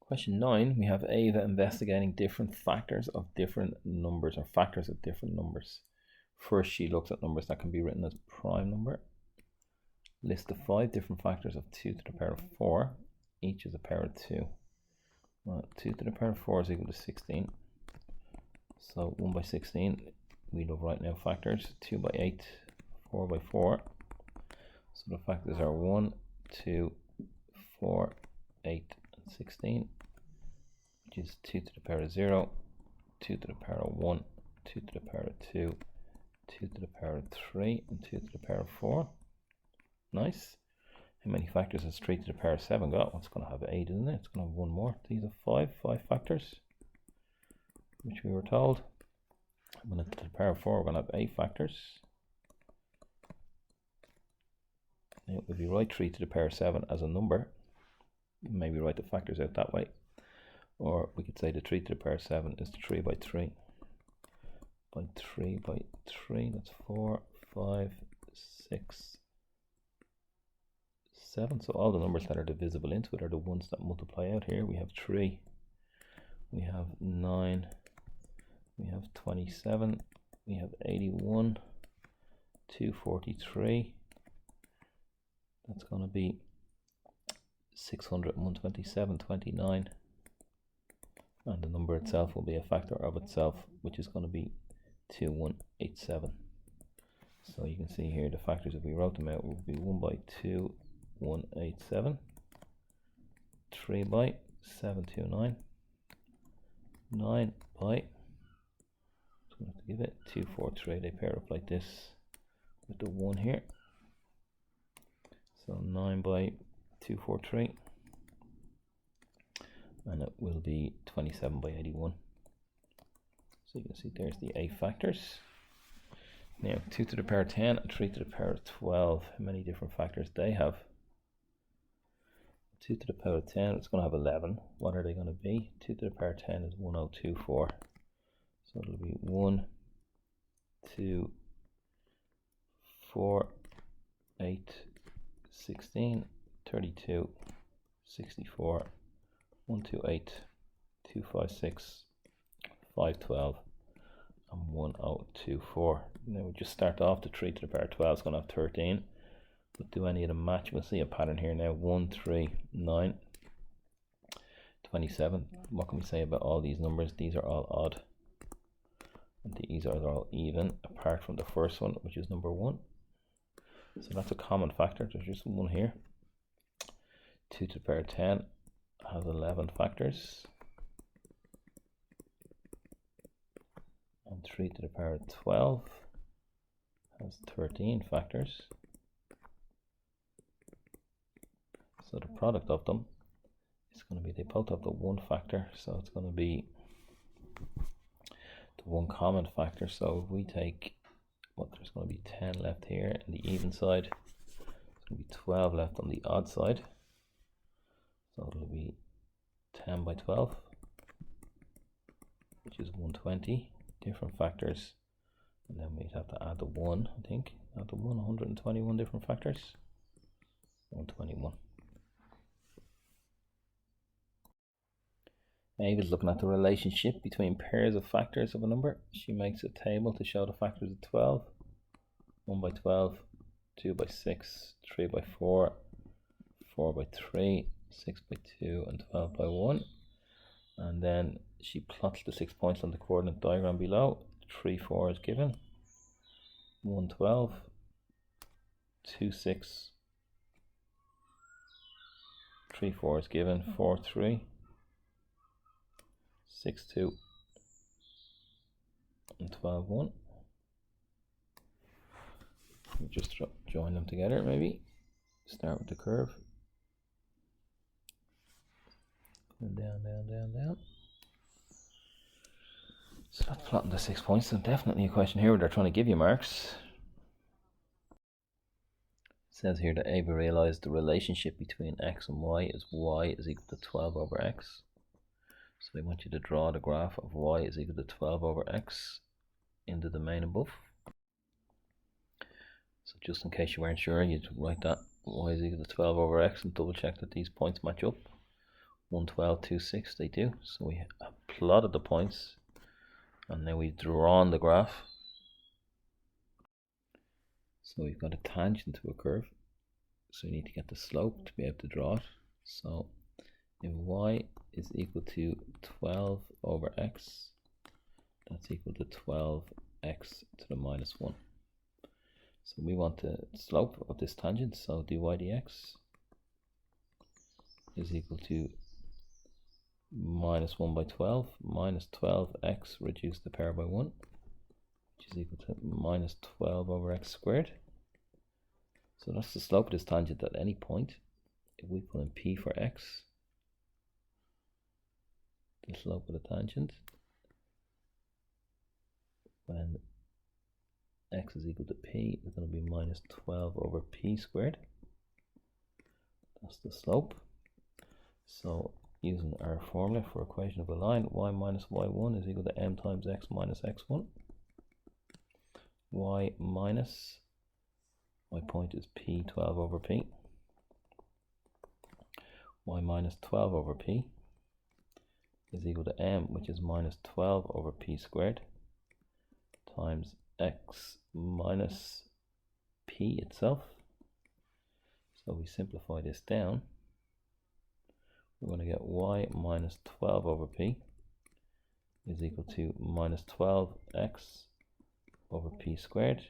Question 9, we have Ava investigating different factors of different numbers, or factors of different numbers. First, she looks at numbers that can be written as prime number. List the 5 different factors of 2 to the power of 4. Each is a power of 2. Well, 2 to the power of 4 is equal to 16. So 1 by 16, we love right now factors. 2 by 8, 4 by 4. So the factors are 1, 2, 4, 8, and 16, which is 2 to the power of 0, 2 to the power of 1, 2 to the power of 2, 2 to the power of 3, and 2 to the power of 4. Nice. How many factors has 3 to the power of 7 got? Well, it's going to have 8, isn't it? It's going to have one more. These are 5 factors, which we were told. When it's to the power of 4, we're going to have 8 factors. Now, if you write 3 to the power of 7 as a number, maybe write the factors out that way. Or we could say the 3 to the power of 7 is 3 by 3. By 3 by 3, that's 4, 5, 6, 7. So all the numbers that are divisible into it are the ones that multiply out here. We have 3, we have 9, we have 27, we have 81, 243. That's going to be 600, 127, 29. And the number itself will be a factor of itself, which is going to be 2187. So you can see here the factors, if we wrote them out, would be 1 by 2187, 3 by 729, 9 by, so I'm going to give it 243. They pair up like this with the 1 here. So 9 by 243, and it will be 27 by 81. So you can see there's the 8 factors. Now 2 to the power of 10 and 3 to the power of 12. How many different factors they have? 2 to the power of 10, it's going to have 11. What are they going to be? 2 to the power of 10 is 1024. So it'll be 1, 2, 4, 8, 16, 32, 64, 128, 256, 512, and 1024. Now we just start off. The 3 to the power of 12 is going to have 13. But do any of them match? We'll see a pattern here now. 1, 3, 9, 27. What can we say about all these numbers? These are all odd. And these are all even, apart from the first one, which is number 1. So that's a common factor. There's just one here. 2 to the power of 10 has 11 factors. And 3 to the power of 12 has 13 factors. So the product of them is going to be, they both have the 1 factor. So it's going to be the 1 common factor. So if we take, well, there's going to be 10 left here on the even side. There's going to be 12 left on the odd side. So it'll be 10 by 12, which is 120. Different factors. And then we'd have to add the 1, I think. Add the 1, 121 different factors. 121. Ava's looking at the relationship between pairs of factors of a number. She makes a table to show the factors of 12. 1 by 12, 2 by 6, 3 by 4, 4 by 3, 6 by 2, and 12 by 1. And then she plots the 6 points on the coordinate diagram below. 3, 4 is given. 1, 12, 2, 6, 3, 4 is given. 4, 3, 6, 2, and 12, 1. We just join them together, maybe. Start with the curve. And down, down, down, down. So that's plotting the 6 points. So definitely a question here where they're trying to give you marks. It says here that Ava realized the relationship between x and y is equal to 12 over x. So they want you to draw the graph of y is equal to 12 over x in the domain above. So just in case you weren't sure, you'd write that y is equal to 12 over x and double check that these points match up. 112, 26, they do. So we plotted the points, and then we've drawn the graph. So we've got a tangent to a curve, so we need to get the slope to be able to draw it. So if y is equal to 12 over x, that's equal to 12x to the minus 1. So we want the slope of this tangent, so dy dx is equal to minus 1 by 12 minus 12x reduced to the power by 1, which is equal to minus 12 over x squared. So that's the slope of this tangent at any point. If we put in p for x, the slope of the tangent when x is equal to p is going to be minus 12 over p squared. That's the slope. So using our formula for equation of a line, y minus y1 is equal to m times x minus x1. Y minus, my point is p 12 over p. Y minus 12 over p is equal to m, which is minus 12 over p squared, times x minus p itself. So we simplify this down. We're going to get y minus 12 over p is equal to minus 12x over p squared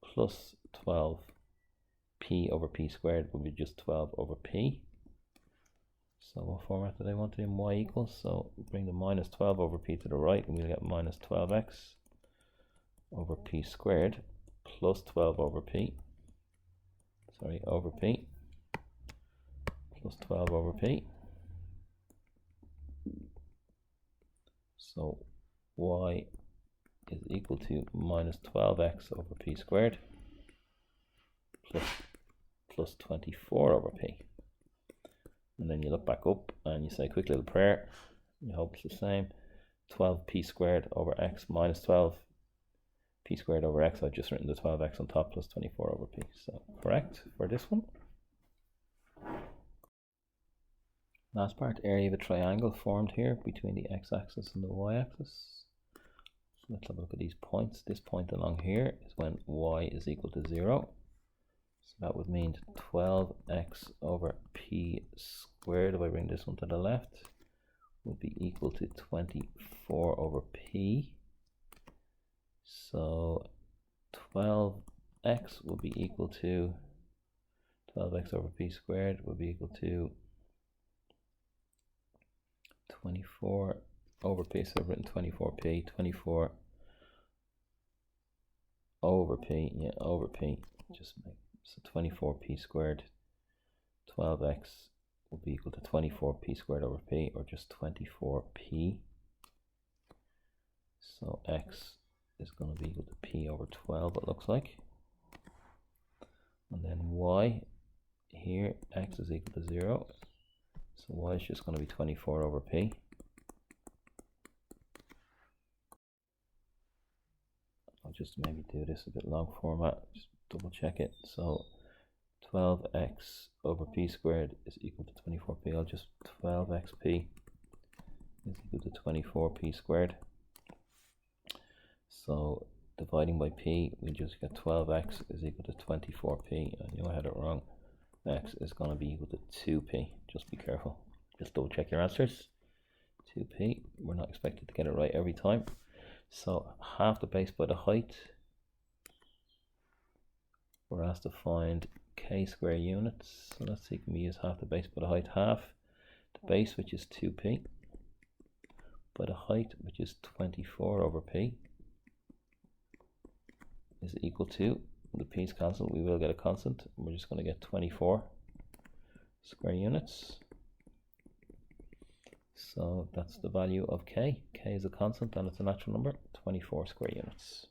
plus 12p over p squared will be just 12 over p. So what format do they want it in? Y equals, so bring the minus 12 over p to the right and we'll get minus 12x over p squared plus 12 over p, over p, plus 12 over p. So y is equal to minus 12x over p squared plus 24 over p. And then you look back up and you say a quick little prayer. You hope it's the same. 12p squared over x minus 12p squared over x. I've just written the 12x on top plus 24 over p. So correct for this one. Last part, area of a triangle formed here between the x-axis and the y-axis. So let's have a look at these points. This point along here is when y is equal to 0. So that would mean 12x over p squared, if I bring this one to the left, would be equal to 24 over p. So 12x will be equal to 12x over p squared would be equal to 24 over p. So I've written 24p, 24 over p, over p, just make so 24p squared, 12x will be equal to 24p squared over p, or just 24p. So x is going to be equal to p over 12, it looks like. And then y here, x is equal to 0. So y is just going to be 24 over p. I'll just maybe do this a bit long format, just double check it. So 12x over p squared is equal to 24p. I'll just 12xp is equal to 24p squared. So dividing by p, we just get 12x is equal to 24p. I knew I had it wrong. X is going to be equal to 2p. Just be careful. Just double check your answers. 2p. We're not expected to get it right every time. So half the base by the height. We're asked to find k square units. So let's see, can we use half the base by the height? Half the base, which is 2p, by the height, which is 24 over p, is equal to, the p's cancel, we will get a constant. We're just going to get 24 square units. So that's the value of k. K is a constant and it's a natural number, 24 square units.